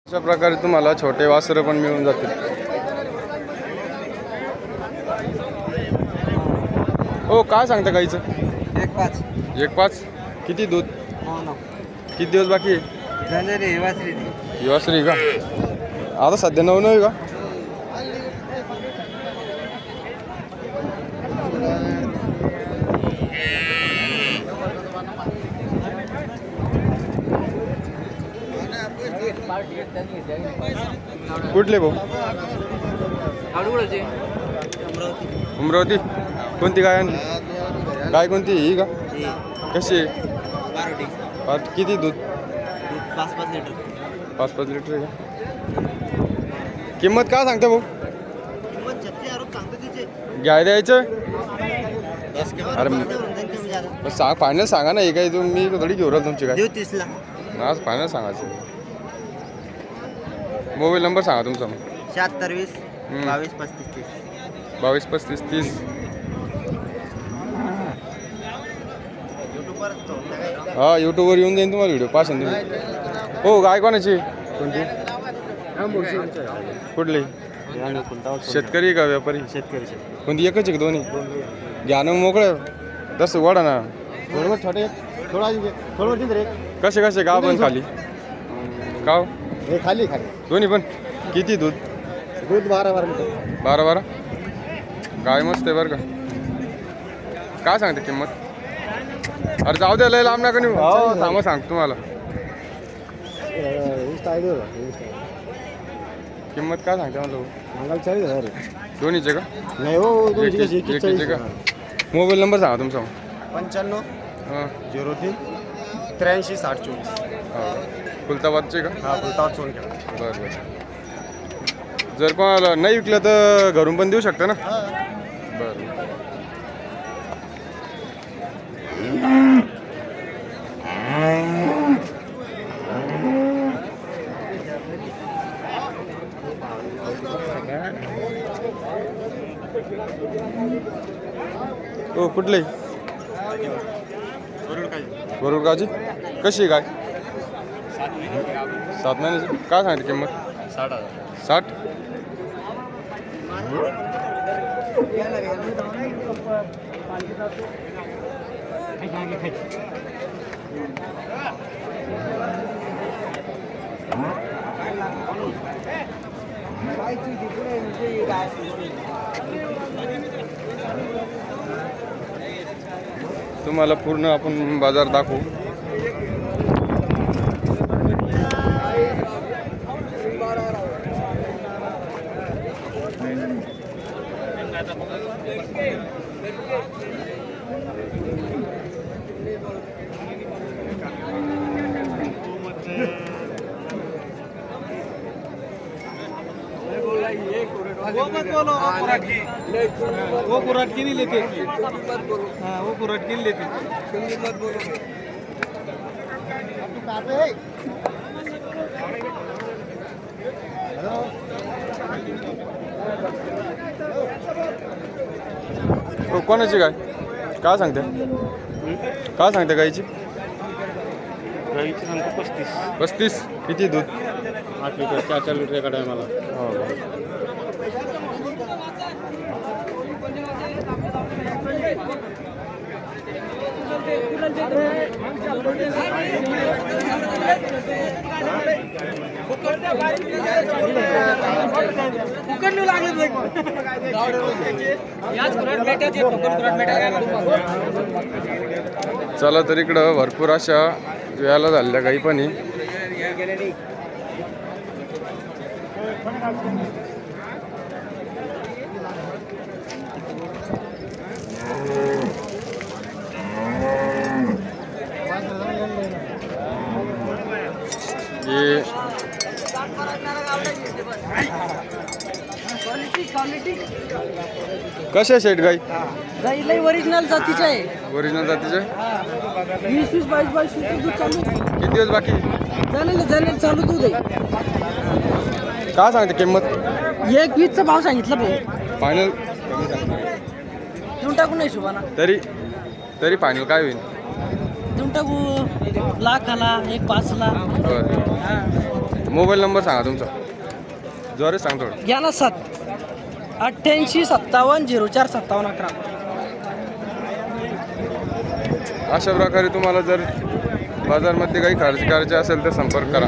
अशा प्रकारे तुम्हाला छोटे वासरं पण मिळून जातील. हो, काय सांगता गाईचं? 1.5. 1.5. किती दूध? किती दिवस बाकी आहे? वासरी का आता सध्या 9 आहे का? कुठले भाऊ? अमरावती. कोणती गाय आणली? गाय कोणती ही का? कशी आहे? किती दूध? 5-5 लिटर. 5-5 लिटर आहे का? किंमत काय सांगता भाऊ? घ्याय द्यायचं? अरे सांग, फायनल सांगा ना. हे काय तुम्ही थोडी घेऊ राहिला तुमची काय? 30ला. आज फायनल सांगायचं. मोबाईल नंबर सांगा तुमचा मग. 76 20 22 35 30. 22 35 30. हा, यूट्यूबवर येऊन जाईन तुम्हाला व्हिडिओ पासून तुम्ही. हो, गाय कोणाची? कोणती? कुठली? शेतकरी का व्यापारी? शेतकरी. कोणती? एकच आहे का दोन्ही? घ्या ना मोकळं. तसं वाढा ना. छोटे थोडं कसे कसे गाव पण खाली गाव खाली दोन्ही पण. किती दूध? दूध 12 लिटर. 12 गाय मस्त आहे बरं का. काय सांगते किंमत? अरे जाऊ द्या, लय लांब नका नेऊ. हो, थांबा सांगतो तुम्हाला किंमत. काय सांगते मला? 40,000. दोन्हीचे का? नाही हो, एकीचे का? मोबाईल नंबर सांगा तुमचा. 95 हां 03 83 60 24. खुलताबादचे का? हा, बोलतात फोन केला. बरं बरं. जर कोणाला नाही विकलं तर घरून पण देऊ शकता ना? बरं. हो, कुठले? वरुडगावची. कशी आहे गाय? 7 महिन्याची. काय सांगते किंमत? 60. तुम्हाला पूर्ण आपण बाजार दाखवू. वो मत बोलो, वो कुराट की नहीं लेते। हाँ, वो कुराट की नहीं लेते। मत बोलो। तू कहाँ पे है? हो, कोणाची गाय? काय सांगते? काय सांगते गायची? गाईची सांगतो 35. 35. किती दूध? 8 लिटर 4 लिटर एका टायमाला. हो. चला तर इकडं भरपूर अशा वेळाला झालेल्या गाई पण आहे. ये कशा शेट गाई? गाई लई ओरिजिनल जातीचे आहे. ओरिजिनल जातीचे. 20-22 लिटर दूध चालू. किती दिवस बाकी? जाणे चालू दूध आहे. काय सांगते किंमत? 1.20चा भाव सांगितला भाऊ. फायनल देऊन टाकू नाही शोभाना. तरी फायनल काय होईल? देऊन टाकू लाखाला 1.5 ला. बरं. हा. मोबाईल नंबर सांगा तुमचा, जोरे सांग थोडं. घ्या ना 88 57 04 57 11. अशा प्रकारे तुम्हाला जर बाजारमध्ये काही खर्च करायचे असेल तर संपर्क करा.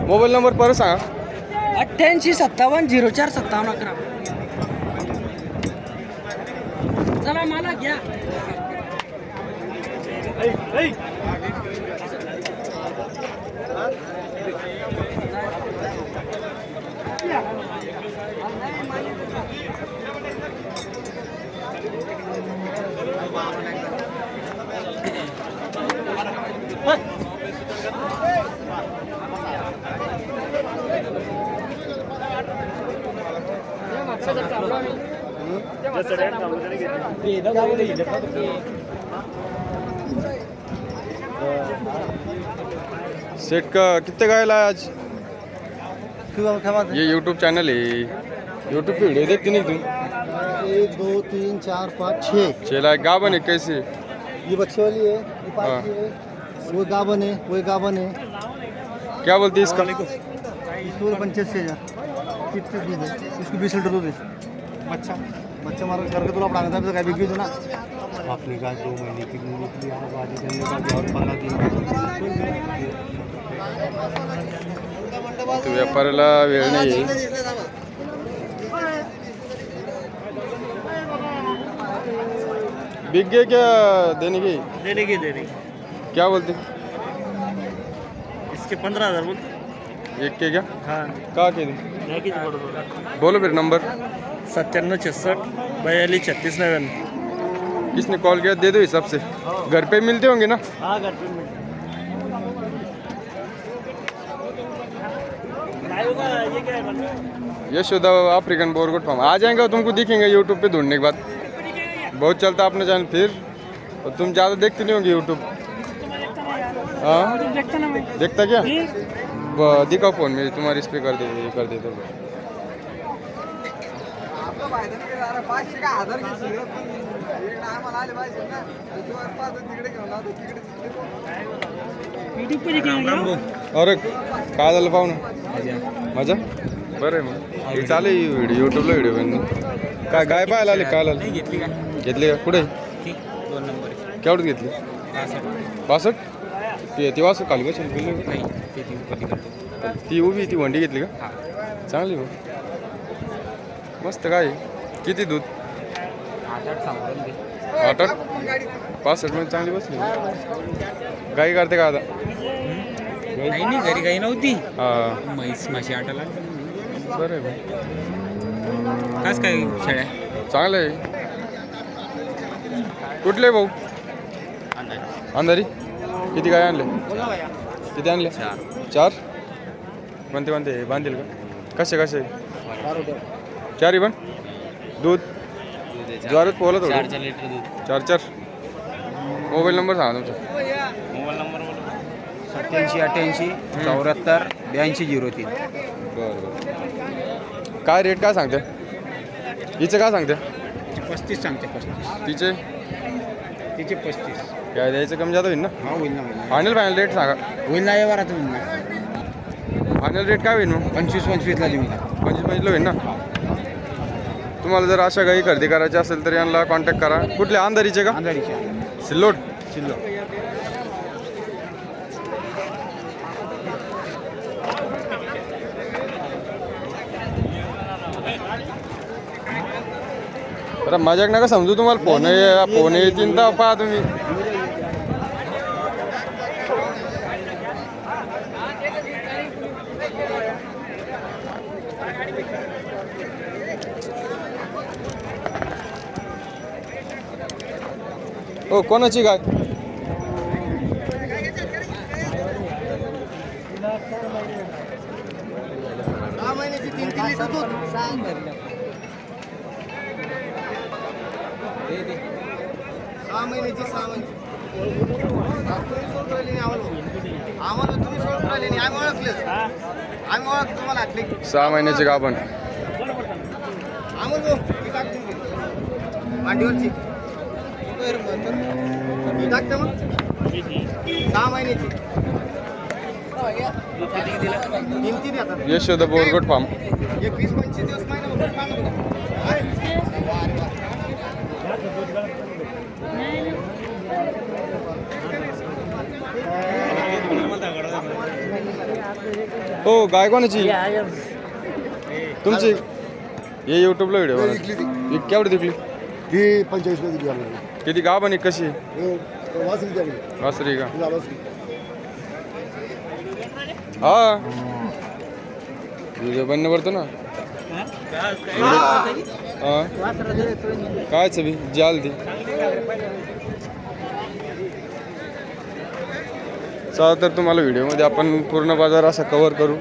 मोबाईल नंबर परत सांगा. 88 57 04 57 11. चला मला घ्या. सेट का कितने का है आज? ये यूट्यूब चैनल है, यूट्यूब पे वीडियो देखती नहीं तुम? 1 2 3 4 5 6. चला गाबन है कैसे? ये बच्चे वाली है, ये हाँ. पाँच है, वो गाबन है, वो गाबन है. क्या बोलती है इसका? इसको 85,000 कितने दूध है, इसको 20 लीटर दूध है. बच्चा मार करके तुला आपण आणता काय बिक्री ना आपली गाय 2 महीने की निकली आज आधी करने का और 15 दिन. तो व्यापाराला वेळ नाही. बिक गए क्या देने की? देने क्या बोलते? इसके 15,000 बोल. एक के क्या? हाँ का के दी? बोलो फिर नंबर. 97 66 42 36 99. किसने कॉल किया दे दो हिसाब से. घर पे मिलते होंगे ना? हाँ घर पे ये क्या है? यशोदा अफ्रीकन बोरगोट फार्म आ जाएंगे, तुमको दिखेंगे यूट्यूब पे ढूंढने के बाद. बहुत चलता अपना चैनल फिर, और तुम ज़्यादा देखते नहीं होंगे यूट्यूब. हाँ देखता क्या? दिखाओ फोन में तुम्हारे इस पे कर दे तो. अरे काय झालं पाहू ना. मजा बरं आहे मग. हे चालेल व्हिडिओ यूट्यूबला व्हिडिओ बनवून. काय गाय पाहायला आली? काय आली? घेतली का? कुठे? 2 नंबर केवढं घेतली? 62. ती वासू खाली बसेल पिल्लू. ती उभी ती वंडी घेतली का? चांगली मग मस्त. काय किती दूध? 8 65 मध्ये चांगली बसली. गाई करते का आता? नाही घरी काही नव्हती. हा म्हैस माशी आटाला बरं आहे मग. कास काय शेळ्या चांगलं आहे. कुठले भाऊ? अंधारी. किती गाय आणले? किती आणले? 4. कोणते कोणते बांधील का? कसे 4 पण दूध ज्वारीत पोहलं थोडं. 4 लिटर दूध. 4. मोबाईल नंबर सांगा तुमचा. Mobile number 87 88 74 82 03. बरं. काय रेट काय सांगते हिचं? काय सांगते? 35 सांगते. 35 तिचे तिचे 35. काय द्यायचं कमी जातं होईल ना? हा होईल ना फायनल रेट सांगा. होईल ना या वारात होईल ना. फायनल रेट काय होईल मग? 25 ला देऊ. 25 होईल ना? तुम्हाला जर अशा गाई खरेदी करायची असेल तर यांना कॉन्टॅक्ट करा. कुठल्या? अंधारीचे का? अंधारीच्या सिल्लोड. बरं मजाक नका समजू. तुम्हाला फोन येतील तर पहा तुम्ही. हो कोणाची गाय? सहा महिन्याची गाभण. मांडीवरची 6 महिन्याची. तीन आता यशोदा बोरगोट फार्म. एक 20-25 दिवस हो गाय कोणाची तुमची? हे युट्यूबला व्हिडिओ बघा. ही केवढी विकली? ती 45 मध्ये दिली आम्हाला. किती गाव आणि कशी? वासरी द्यावी. वासरी का? वासरी. हा व्हिडिओ बनणं पडतो ना. हा कायच बी जाल ती. चला तर तुम्हाला व्हिडिओमध्ये आपण पूर्ण बाजार असा कव्हर करू.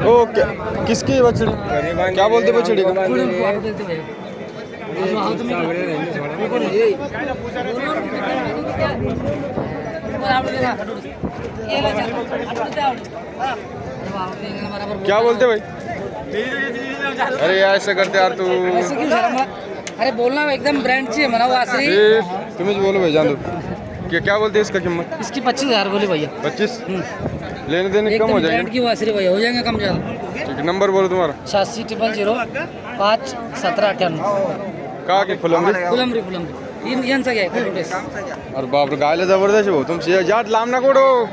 ओ किसकी बछड़ी? क्या बोलते बछड़ी का? क्या बोलते भाई? अरे ऐसे करते यार तू. ऐसे क्यों शर्म? अरे बोलना एकदम ब्रांड है मना वासरी. तुम्हें बोलो भाई जान दो. क्या बोलते हैं इसका कीमत? इसकी 25,000 बोले भैया. 25 लेने देने कम हो ब्रांड जाएगा. की वासरी भैया हो जाएंगे कम ज्यादा. ठीक है नंबर बोलो तुम्हारा. 8600051798. का की फुलंबरी? फुलंबरी यांचा घ्या फोटोटेस. अरे बापरे गायला जबरदस्त भाऊ तुमची जात लांब ना कोडो.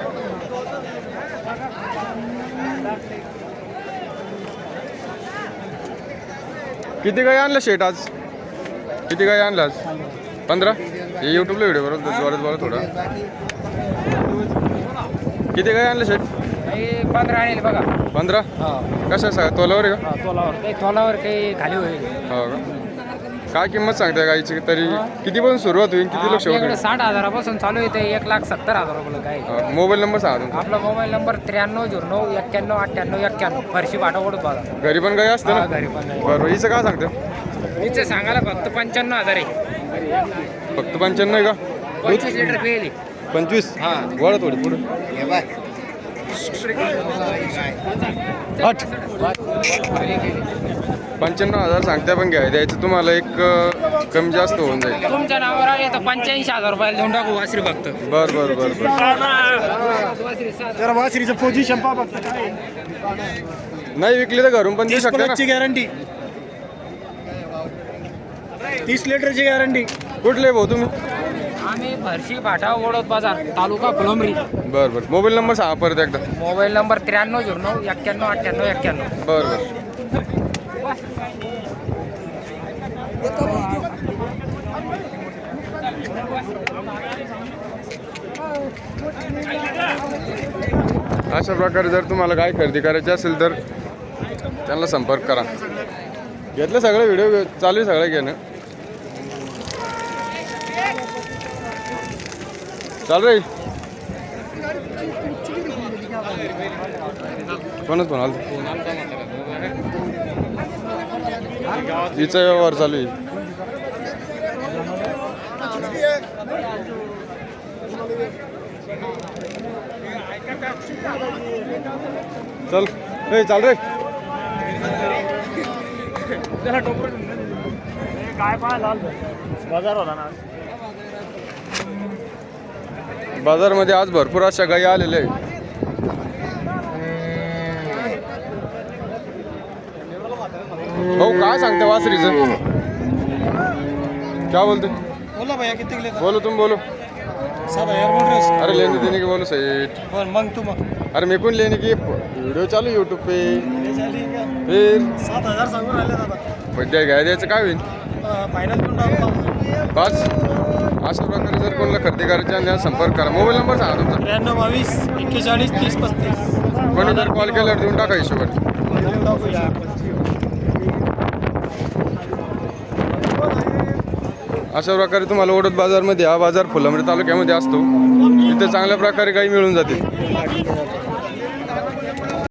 किती गाय आणलं शेट आज? किती गाय आणलं आज? 15. हे युट्यूबला व्हिडिओ बरोबर जोरात बोला थोडा. किती गाय आणलं शेट? 15 आणले बघा. 15. कसं सांग तोलावर आहे का? तोलावर काही खाली होईल. हो का? काय किंमत सांगताय गायची तरी? किती पण सुरुवात होईल? किती लक्ष होईल? 60,000पासून चालू आहे ते 1,70,000 रुपये काय. मोबाईल नंबर सांगा तुमचा. आपला मोबाईल नंबर 9309919891 फरशी पाठवडत बघा. घरी पण गाय असतं ना? घरी पण बरोबर हिचं काय सांगतं? तिथे सांगायला फक्त 95,000 आहे. फक्त 95 आहे का? 25 लिटर पेली. 25. वळा थोडी पुढे. 95,000 सांगता पण घ्या द्यायचं तुम्हाला एक कमी जास्त होऊन जाईल. तुमच्या नावावर आले तर 85,000 रुपयाला देऊन टाकू वासरी फक्त. बर जरा वासरीचं पोझिशन पहा फक्त. नाही विकली तर घरून पण देऊ शकता ना. गॅरंटी 30 लिटरची गॅरंटी. कुठले भाऊ तुम्ही? आम्ही फरशी भाटा ओढत बाजार तालुका फुलंब्री. बर मोबाईल नंबर सांगा परत एकदा. Mobile number 9309919891. बर अशा प्रकारे जर तुम्हाला काय खरेदी करायची असेल तर त्यांना संपर्क करा. घेतलं सगळे व्हिडिओ चालू आहे सगळं घेणं चालू रे. कोणच फोन आला? हिचा व्यवहार चालू आहे. चल ए चाल रे. काय पाहिला बाजार होता ना. बाजारमध्ये आज भरपूर अशा गायी आलेल्या आहेत. भाऊ काय सांगते वासरीचं? क्या बोलते? बोला भैया किती किलो? बोलो तुम बोलो. 7,000 बोल रहे हो. अरे लेने देने की बोलो सेठ. मग तू मग अरे मेरे को लेने की वीडियो चालू यूट्यूब पे. फिर 7,000 सांगून राहिले दादा. मग घ्या द्यायचं काय होईल फायनल करून टाकू. 5. अशा प्रकारे जर कोणाला खरेदी करायची आणि संपर्क करा. मोबाईल नंबर सांगा तुमचा. 93 22 41 30 35. कोणी जर कॉल केल्यावर देऊन टाका हिशोबाने. अशा प्रकारे तुम्हाला ओढत बाजारमध्ये, हा बाजार फुलंब्री तालुक्यामध्ये असतो, इथे चांगल्या प्रकारे गाई मिळून जाते.